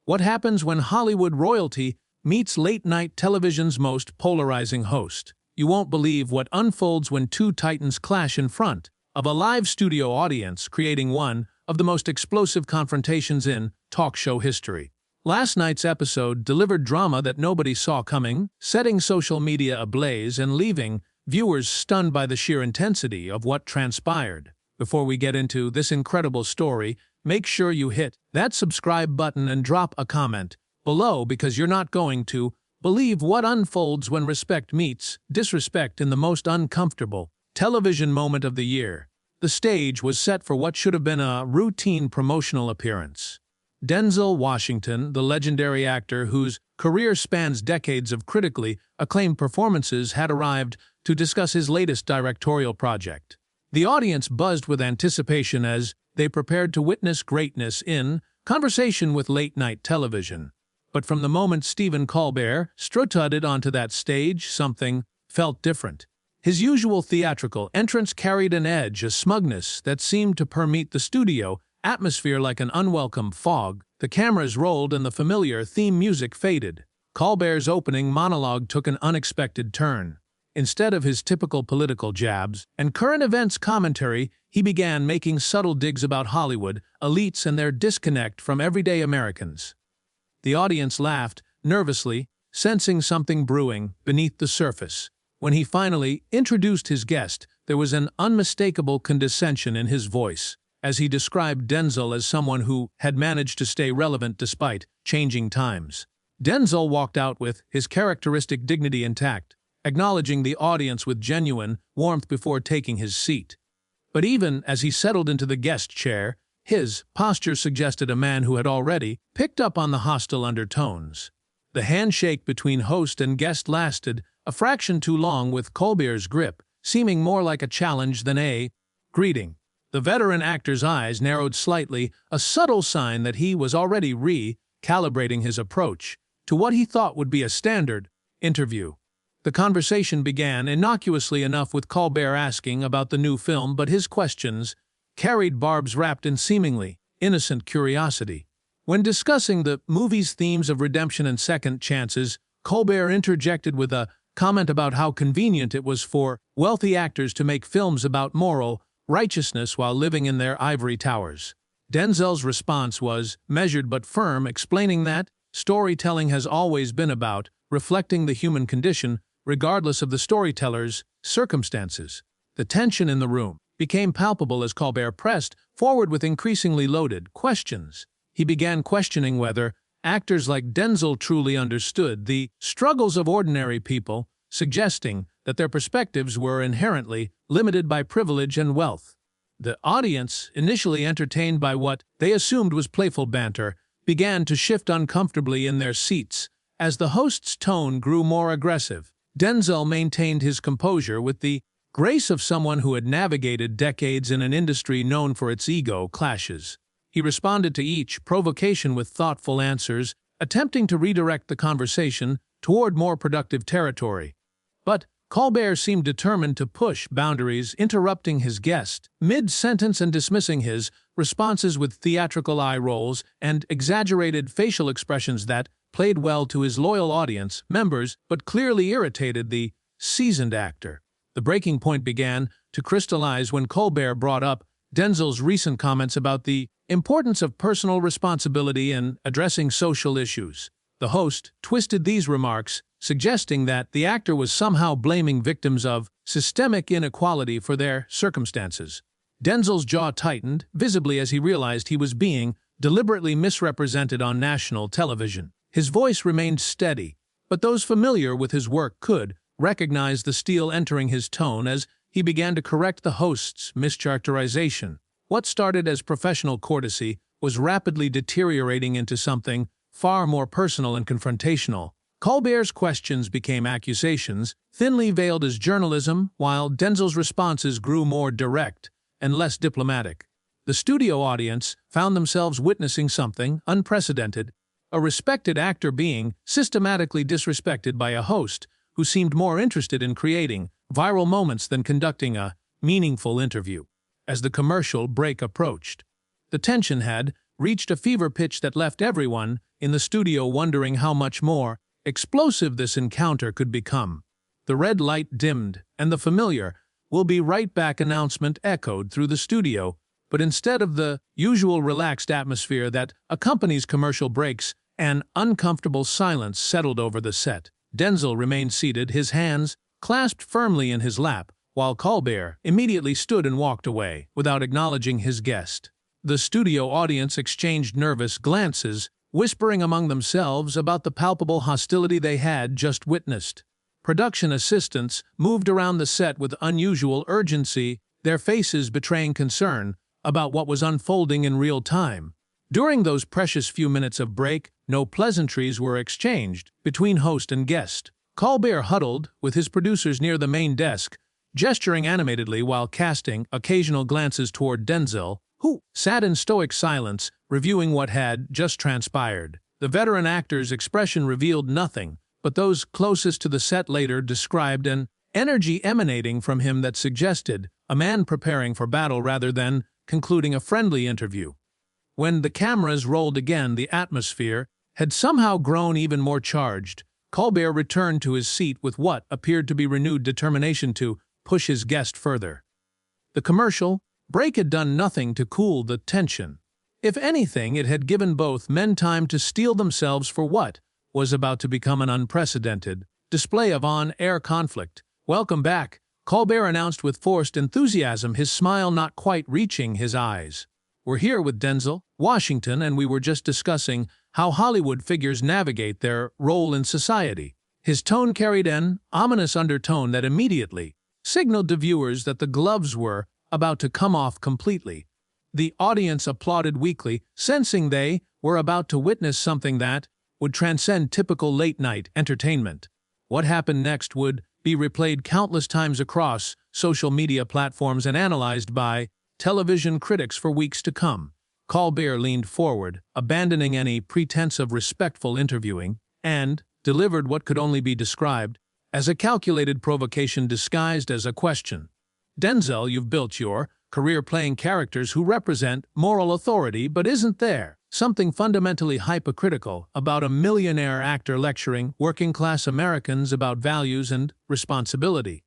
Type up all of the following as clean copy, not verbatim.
What happens when Hollywood royalty meets late-night television's most polarizing host? You won't believe what unfolds when two titans clash in front of a live studio audience, creating one of the most explosive confrontations in talk show history. Last night's episode delivered drama that nobody saw coming, setting social media ablaze and leaving viewers stunned by the sheer intensity of what transpired. Before we get into this incredible story, make sure you hit that subscribe button and drop a comment below, because you're not going to believe what unfolds when respect meets disrespect in the most uncomfortable television moment of the year. The stage was set for what should have been a routine promotional appearance. Denzel Washington, the legendary actor whose career spans decades of critically acclaimed performances, had arrived to discuss his latest directorial project. The audience buzzed with anticipation as they prepared to witness greatness in conversation with late-night television. But from the moment Stephen Colbert strutted onto that stage, something felt different. His usual theatrical entrance carried an edge, a smugness that seemed to permeate the studio atmosphere like an unwelcome fog. The cameras rolled and the familiar theme music faded. Colbert's opening monologue took an unexpected turn. Instead of his typical political jabs and current events commentary, he began making subtle digs about Hollywood elites and their disconnect from everyday Americans. The audience laughed nervously, sensing something brewing beneath the surface. When he finally introduced his guest, there was an unmistakable condescension in his voice, as he described Denzel as someone who had managed to stay relevant despite changing times. Denzel walked out with his characteristic dignity intact, acknowledging the audience with genuine warmth before taking his seat. But even as he settled into the guest chair, his posture suggested a man who had already picked up on the hostile undertones. The handshake between host and guest lasted a fraction too long, with Colbert's grip seeming more like a challenge than a greeting. The veteran actor's eyes narrowed slightly, a subtle sign that he was already recalibrating his approach to what he thought would be a standard interview. The conversation began innocuously enough, with Colbert asking about the new film, but his questions carried barbs wrapped in seemingly innocent curiosity. When discussing the movie's themes of redemption and second chances, Colbert interjected with a comment about how convenient it was for wealthy actors to make films about moral righteousness while living in their ivory towers. Denzel's response was measured but firm, explaining that storytelling has always been about reflecting the human condition, regardless of the storyteller's circumstances. The tension in the room became palpable as Colbert pressed forward with increasingly loaded questions. He began questioning whether actors like Denzel truly understood the struggles of ordinary people, suggesting that their perspectives were inherently limited by privilege and wealth. The audience, initially entertained by what they assumed was playful banter, began to shift uncomfortably in their seats as the host's tone grew more aggressive. Denzel maintained his composure with the grace of someone who had navigated decades in an industry known for its ego clashes. He responded to each provocation with thoughtful answers, attempting to redirect the conversation toward more productive territory. But Colbert seemed determined to push boundaries, interrupting his guest mid-sentence and dismissing his responses with theatrical eye rolls and exaggerated facial expressions that played well to his loyal audience members but clearly irritated the seasoned actor. The breaking point began to crystallize when Colbert brought up Denzel's recent comments about the importance of personal responsibility in addressing social issues. The host twisted these remarks, suggesting that the actor was somehow blaming victims of systemic inequality for their circumstances. Denzel's jaw tightened, visibly, as he realized he was being deliberately misrepresented on national television. His voice remained steady, but those familiar with his work could recognize the steel entering his tone as he began to correct the host's mischaracterization. What started as professional courtesy was rapidly deteriorating into something far more personal and confrontational. Colbert's questions became accusations, thinly veiled as journalism, while Denzel's responses grew more direct and less diplomatic. The studio audience found themselves witnessing something unprecedented, a respected actor being systematically disrespected by a host who seemed more interested in creating viral moments than conducting a meaningful interview. As the commercial break approached, the tension had reached a fever pitch that left everyone in the studio wondering how much more explosive this encounter could become. The red light dimmed, and the familiar "we'll be right back" announcement echoed through the studio, but instead of the usual relaxed atmosphere that accompanies commercial breaks, an uncomfortable silence settled over the set. Denzel remained seated, his hands clasped firmly in his lap, while Colbert immediately stood and walked away, without acknowledging his guest. The studio audience exchanged nervous glances, whispering among themselves about the palpable hostility they had just witnessed. Production assistants moved around the set with unusual urgency, their faces betraying concern about what was unfolding in real time. During those precious few minutes of break, no pleasantries were exchanged between host and guest. Colbert huddled with his producers near the main desk, gesturing animatedly while casting occasional glances toward Denzel, who sat in stoic silence, reviewing what had just transpired. The veteran actor's expression revealed nothing, but those closest to the set later described an energy emanating from him that suggested a man preparing for battle rather than concluding a friendly interview. When the cameras rolled again, the atmosphere had somehow grown even more charged. Colbert returned to his seat with what appeared to be renewed determination to push his guest further. The commercial break had done nothing to cool the tension. If anything, it had given both men time to steel themselves for what was about to become an unprecedented display of on-air conflict. "Welcome back," Colbert announced with forced enthusiasm, his smile not quite reaching his eyes. "We're here with Denzel Washington, and we were just discussing how Hollywood figures navigate their role in society." His tone carried an ominous undertone that immediately signaled to viewers that the gloves were about to come off completely. The audience applauded weakly, sensing they were about to witness something that would transcend typical late-night entertainment. What happened next would be replayed countless times across social media platforms and analyzed by television critics for weeks to come. Colbert leaned forward, abandoning any pretense of respectful interviewing, and delivered what could only be described as a calculated provocation disguised as a question. "Denzel, you've built your career playing characters who represent moral authority, but isn't there something fundamentally hypocritical about a millionaire actor lecturing working-class Americans about values and responsibility?"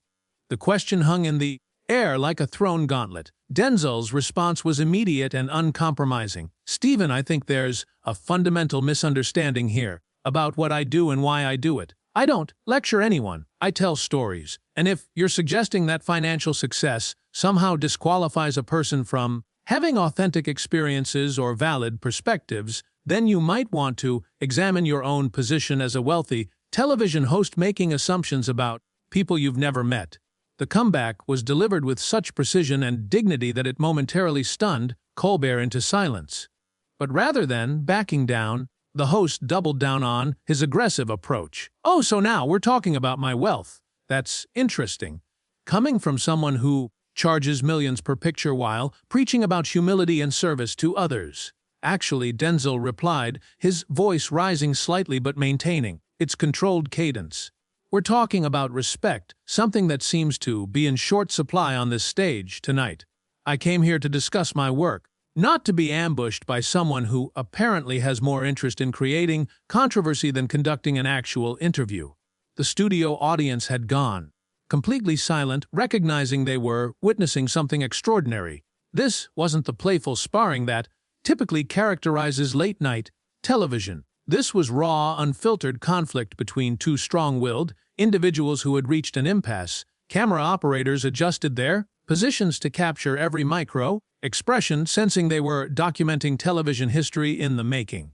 The question hung in the air like a thrown gauntlet. Denzel's response was immediate and uncompromising. "Stephen, I think there's a fundamental misunderstanding here about what I do and why I do it. I don't lecture anyone, I tell stories. And if you're suggesting that financial success somehow disqualifies a person from having authentic experiences or valid perspectives, then you might want to examine your own position as a wealthy television host making assumptions about people you've never met." The comeback was delivered with such precision and dignity that it momentarily stunned Colbert into silence. But rather than backing down, the host doubled down on his aggressive approach. "Oh, so now we're talking about my wealth. That's interesting. Coming from someone who charges millions per picture while preaching about humility and service to others." "Actually," Denzel replied, his voice rising slightly but maintaining its controlled cadence, "we're talking about respect, something that seems to be in short supply on this stage tonight. I came here to discuss my work, not to be ambushed by someone who apparently has more interest in creating controversy than conducting an actual interview." The studio audience had gone completely silent, recognizing they were witnessing something extraordinary. This wasn't the playful sparring that typically characterizes late-night television. This was raw, unfiltered conflict between two strong-willed individuals who had reached an impasse. Camera operators adjusted their positions to capture every micro-expression, sensing they were documenting television history in the making.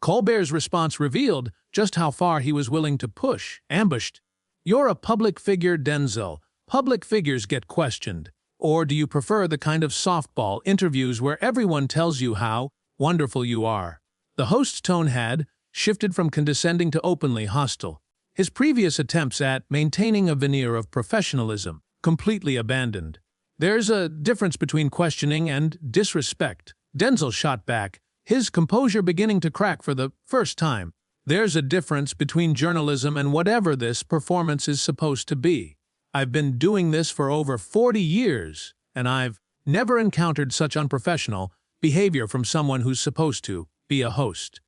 Colbert's response revealed just how far he was willing to push. "Ambushed? You're a public figure, Denzel. Public figures get questioned. Or do you prefer the kind of softball interviews where everyone tells you how wonderful you are?" The host's tone had shifted from condescending to openly hostile. His previous attempts at maintaining a veneer of professionalism completely abandoned. "There's a difference between questioning and disrespect," Denzel shot back, his composure beginning to crack for the first time. "There's a difference between journalism and whatever this performance is supposed to be. I've been doing this for over 40 years, and I've never encountered such unprofessional behavior from someone who's supposed to be a host."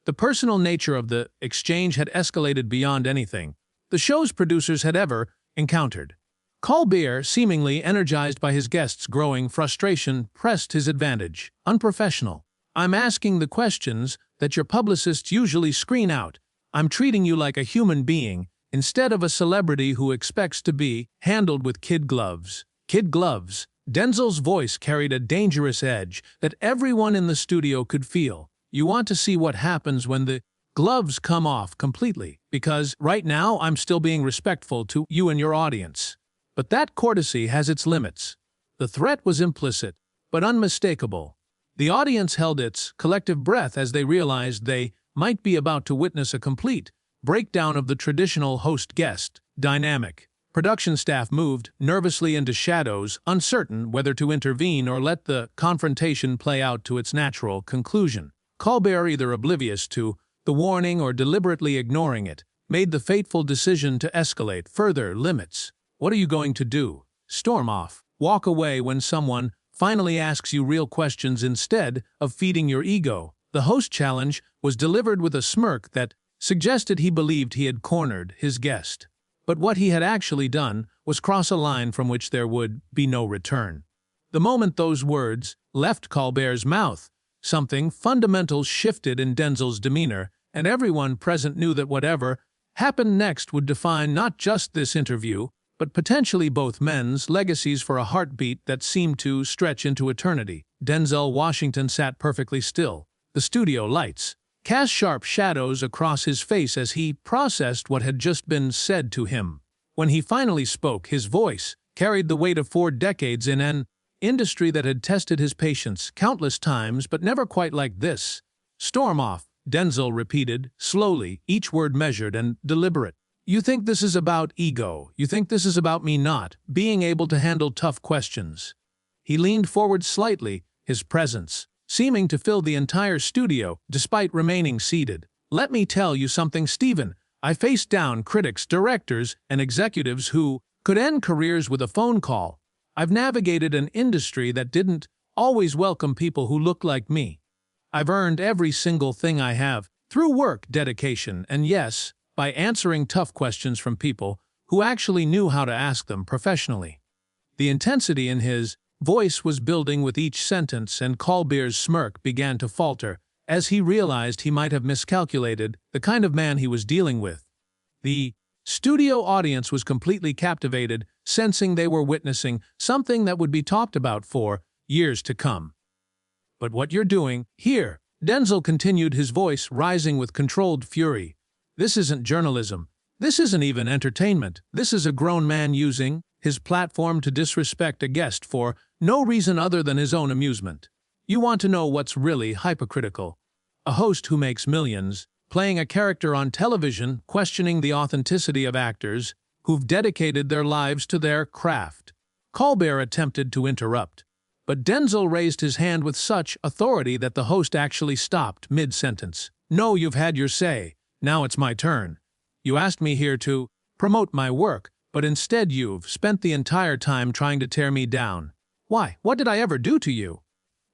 The personal nature of the exchange had escalated beyond anything the show's producers had ever encountered. Colbert, seemingly energized by his guests' growing frustration, pressed his advantage. Unprofessional. I'm asking the questions that your publicists usually screen out. I'm treating you like a human being, instead of a celebrity who expects to be handled with kid gloves. Kid gloves. Denzel's voice carried a dangerous edge that everyone in the studio could feel. You want to see what happens when the gloves come off completely, because right now I'm still being respectful to you and your audience. But that courtesy has its limits. The threat was implicit, but unmistakable. The audience held its collective breath as they realized they might be about to witness a complete breakdown of the traditional host-guest dynamic. Production staff moved nervously into shadows, uncertain whether to intervene or let the confrontation play out to its natural conclusion. Colbert, either oblivious to the warning or deliberately ignoring it, made the fateful decision to escalate further limits. What are you going to do? Storm off. Walk away when someone finally asks you real questions instead of feeding your ego. The host challenge was delivered with a smirk that suggested he believed he had cornered his guest. But what he had actually done was cross a line from which there would be no return. The moment those words left Colbert's mouth, something fundamental shifted in Denzel's demeanor, and everyone present knew that whatever happened next would define not just this interview, but potentially both men's legacies for a heartbeat that seemed to stretch into eternity. Denzel Washington sat perfectly still. The studio lights cast sharp shadows across his face as he processed what had just been said to him. When he finally spoke, his voice carried the weight of 4 decades in an industry that had tested his patience countless times, but never quite like this. Storm off, Denzel repeated, slowly, each word measured and deliberate. You think this is about ego. You think this is about me not being able to handle tough questions. He leaned forward slightly, his presence seeming to fill the entire studio despite remaining seated. Let me tell you something, Stephen. I faced down critics, directors, and executives who could end careers with a phone call. I've navigated an industry that didn't always welcome people who looked like me. I've earned every single thing I have through work, dedication, and yes, by answering tough questions from people who actually knew how to ask them professionally. The intensity in his voice was building with each sentence, and Colbert's smirk began to falter as he realized he might have miscalculated the kind of man he was dealing with. The studio audience was completely captivated, sensing they were witnessing something that would be talked about for years to come. But what you're doing here, Denzel continued, his voice rising with controlled fury. This isn't journalism. This isn't even entertainment. This is a grown man using his platform to disrespect a guest for no reason other than his own amusement. You want to know what's really hypocritical? A host who makes millions, playing a character on television, questioning the authenticity of actors who've dedicated their lives to their craft. Colbert attempted to interrupt, but Denzel raised his hand with such authority that the host actually stopped mid-sentence. No, you've had your say. Now it's my turn. You asked me here to promote my work, but instead you've spent the entire time trying to tear me down. Why? What did I ever do to you?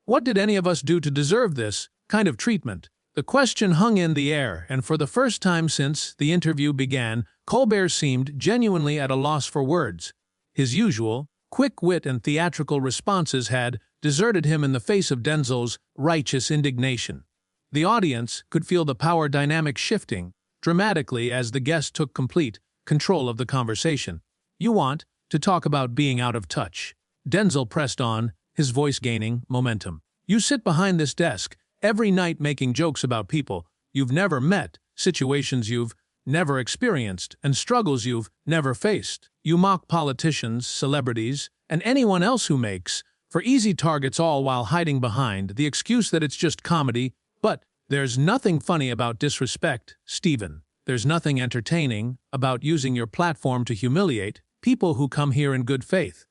What did any of us do to deserve this kind of treatment? The question hung in the air, and for the first time since the interview began, Colbert seemed genuinely at a loss for words. His usual quick wit and theatrical responses had deserted him in the face of Denzel's righteous indignation. The audience could feel the power dynamic shifting dramatically as the guest took complete control of the conversation. You want to talk about being out of touch. Denzel pressed on, his voice gaining momentum. You sit behind this desk every night making jokes about people you've never met, situations you've never experienced, and struggles you've never faced. You mock politicians, celebrities, and anyone else who makes for easy targets, all while hiding behind the excuse that it's just comedy. But there's nothing funny about disrespect, Stephen. There's nothing entertaining about using your platform to humiliate people who come here in good faith.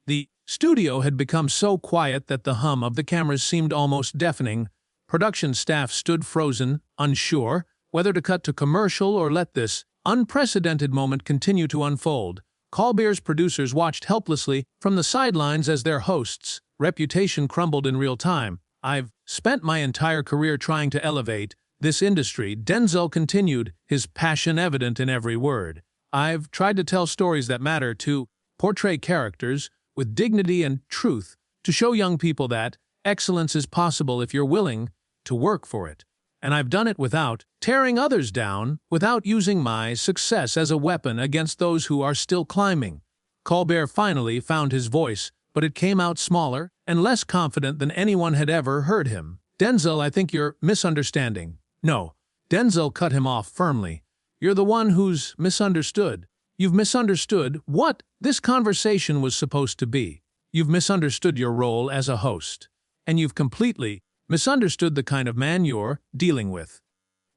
The studio had become so quiet that the hum of the cameras seemed almost deafening. Production staff stood frozen, unsure whether to cut to commercial or let this unprecedented moment continue to unfold. Colbert's producers watched helplessly from the sidelines as their host's reputation crumbled in real time. I've spent my entire career trying to elevate this industry, Denzel continued, his passion evident in every word. I've tried to tell stories that matter, to portray characters with dignity and truth, to show young people that excellence is possible if you're willing to work for it. And I've done it without tearing others down, without using my success as a weapon against those who are still climbing. Colbert finally found his voice, but it came out smaller and less confident than anyone had ever heard him. Denzel, I think you're misunderstanding. No, Denzel cut him off firmly. You're the one who's misunderstood. You've misunderstood what this conversation was supposed to be. You've misunderstood your role as a host. And you've completely misunderstood the kind of man you're dealing with.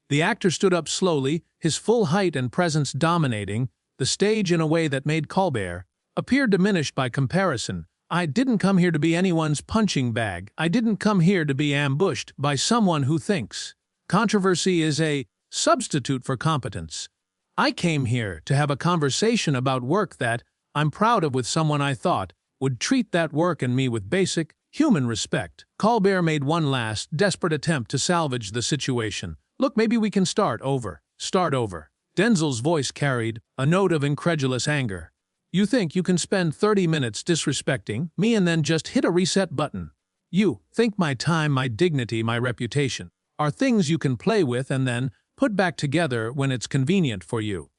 The actor stood up slowly, his full height and presence dominating the stage in a way that made Colbert appear diminished by comparison. I didn't come here to be anyone's punching bag. I didn't come here to be ambushed by someone who thinks controversy is a substitute for competence. I came here to have a conversation about work that I'm proud of with someone I thought would treat that work and me with basic human respect. Colbert made one last, desperate attempt to salvage the situation. Look, maybe we can start over. Start over. Denzel's voice carried a note of incredulous anger. You think you can spend 30 minutes disrespecting me and then just hit a reset button? You think my time, my dignity, my reputation are things you can play with and then put back together when it's convenient for you.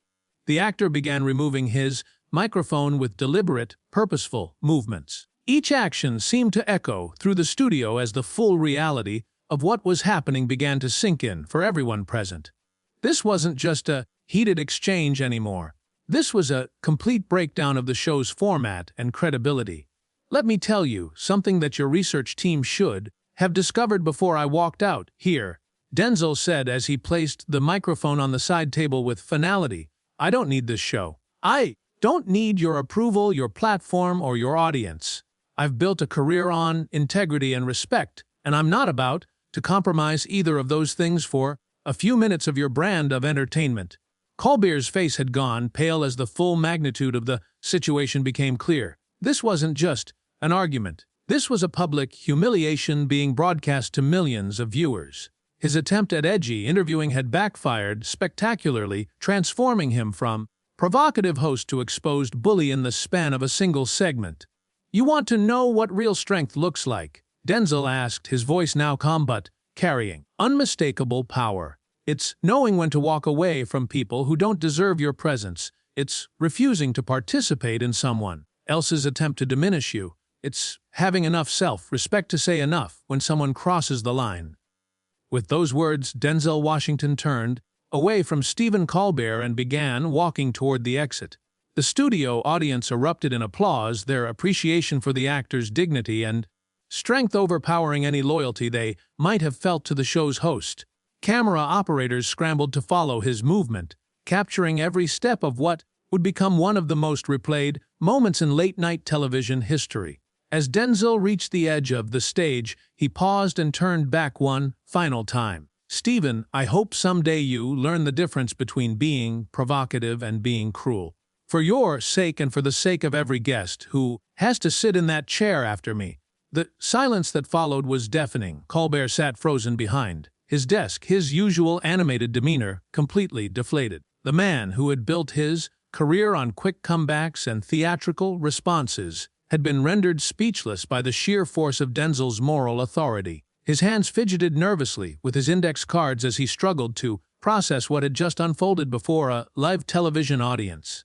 The actor began removing his microphone with deliberate, purposeful movements. Each action seemed to echo through the studio as the full reality of what was happening began to sink in for everyone present. This wasn't just a heated exchange anymore. This was a complete breakdown of the show's format and credibility. Let me tell you something that your research team should have discovered before I walked out here, Denzel said as he placed the microphone on the side table with finality. I don't need this show. I don't need your approval, your platform, or your audience. I've built a career on integrity and respect, and I'm not about to compromise either of those things for a few minutes of your brand of entertainment. Colbert's face had gone pale as the full magnitude of the situation became clear. This wasn't just an argument. This was a public humiliation being broadcast to millions of viewers. His attempt at edgy interviewing had backfired spectacularly, transforming him from provocative host to exposed bully in the span of a single segment. You want to know what real strength looks like? Denzel asked, his voice now calm but carrying unmistakable power. It's knowing when to walk away from people who don't deserve your presence. It's refusing to participate in someone else's attempt to diminish you. It's having enough self-respect to say enough when someone crosses the line. With those words, Denzel Washington turned away from Stephen Colbert and began walking toward the exit. The studio audience erupted in applause, their appreciation for the actor's dignity and strength overpowering any loyalty they might have felt to the show's host. Camera operators scrambled to follow his movement, capturing every step of what would become one of the most replayed moments in late-night television history. As Denzel reached the edge of the stage, he paused and turned back one final time. Stephen, I hope someday you learn the difference between being provocative and being cruel. For your sake and for the sake of every guest who has to sit in that chair after me. The silence that followed was deafening. Colbert sat frozen behind his desk, his usual animated demeanor completely deflated. The man who had built his career on quick comebacks and theatrical responses had been rendered speechless by the sheer force of Denzel's moral authority. His hands fidgeted nervously with his index cards as he struggled to process what had just unfolded before a live television audience.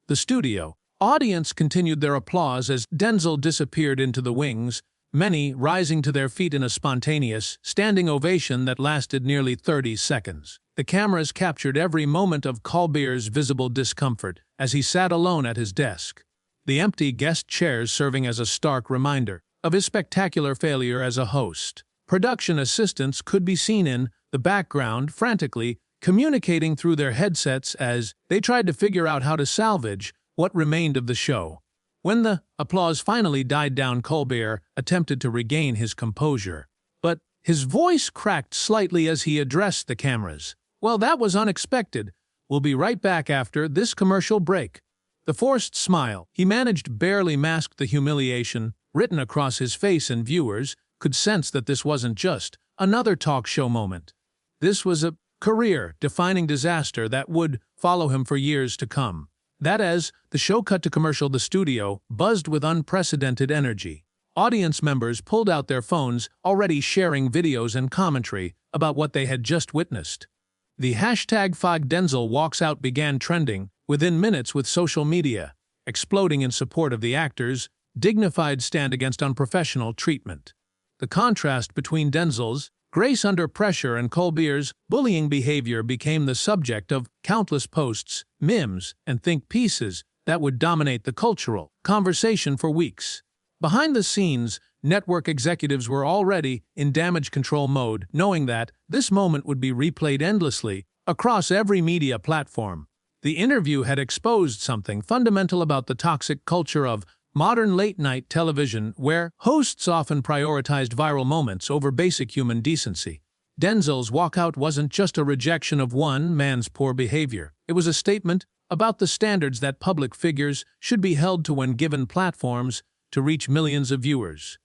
The studio audience continued their applause as Denzel disappeared into the wings, many rising to their feet in a spontaneous, standing ovation that lasted nearly 30 seconds. The cameras captured every moment of Colbert's visible discomfort as he sat alone at his desk, the empty guest chairs serving as a stark reminder of his spectacular failure as a host. Production assistants could be seen in the background frantically communicating through their headsets as they tried to figure out how to salvage what remained of the show. When the applause finally died down, Colbert attempted to regain his composure, but his voice cracked slightly as he addressed the cameras. Well, that was unexpected. We'll be right back after this commercial break. The forced smile he managed barely masked the humiliation written across his face, and viewers could sense that this wasn't just another talk show moment. This was a career-defining disaster that would follow him for years to come. That as the show cut to commercial, the studio buzzed with unprecedented energy. Audience members pulled out their phones, already sharing videos and commentary about what they had just witnessed. The hashtag #Denzel walks out began trending within minutes, with social media exploding in support of the actor's dignified stand against unprofessional treatment. The contrast between Denzel's grace under pressure and Colbert's bullying behavior became the subject of countless posts, memes, and think pieces that would dominate the cultural conversation for weeks. Behind the scenes, network executives were already in damage control mode, knowing that this moment would be replayed endlessly across every media platform. The interview had exposed something fundamental about the toxic culture of modern late-night television, where hosts often prioritized viral moments over basic human decency. Denzel's walkout wasn't just a rejection of one man's poor behavior. It was a statement about the standards that public figures should be held to when given platforms to reach millions of viewers.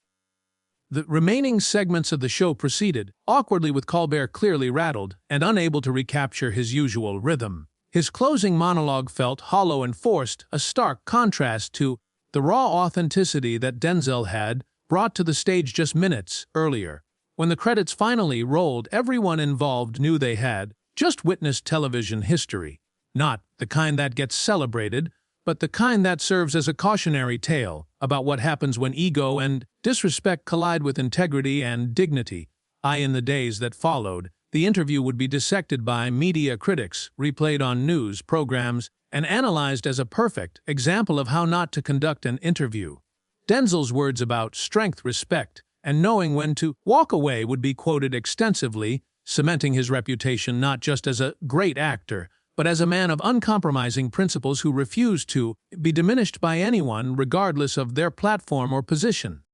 The remaining segments of the show proceeded, awkwardly, with Colbert clearly rattled and unable to recapture his usual rhythm. His closing monologue felt hollow and forced, a stark contrast to the raw authenticity that Denzel had brought to the stage just minutes earlier. When the credits finally rolled, everyone involved knew they had just witnessed television history. Not the kind that gets celebrated, but the kind that serves as a cautionary tale about what happens when ego and disrespect collide with integrity and dignity. In the days that followed, the interview would be dissected by media critics, replayed on news programs, and analyzed as a perfect example of how not to conduct an interview. Denzel's words about strength, respect, and knowing when to walk away would be quoted extensively, cementing his reputation not just as a great actor, but as a man of uncompromising principles who refused to be diminished by anyone regardless of their platform or position.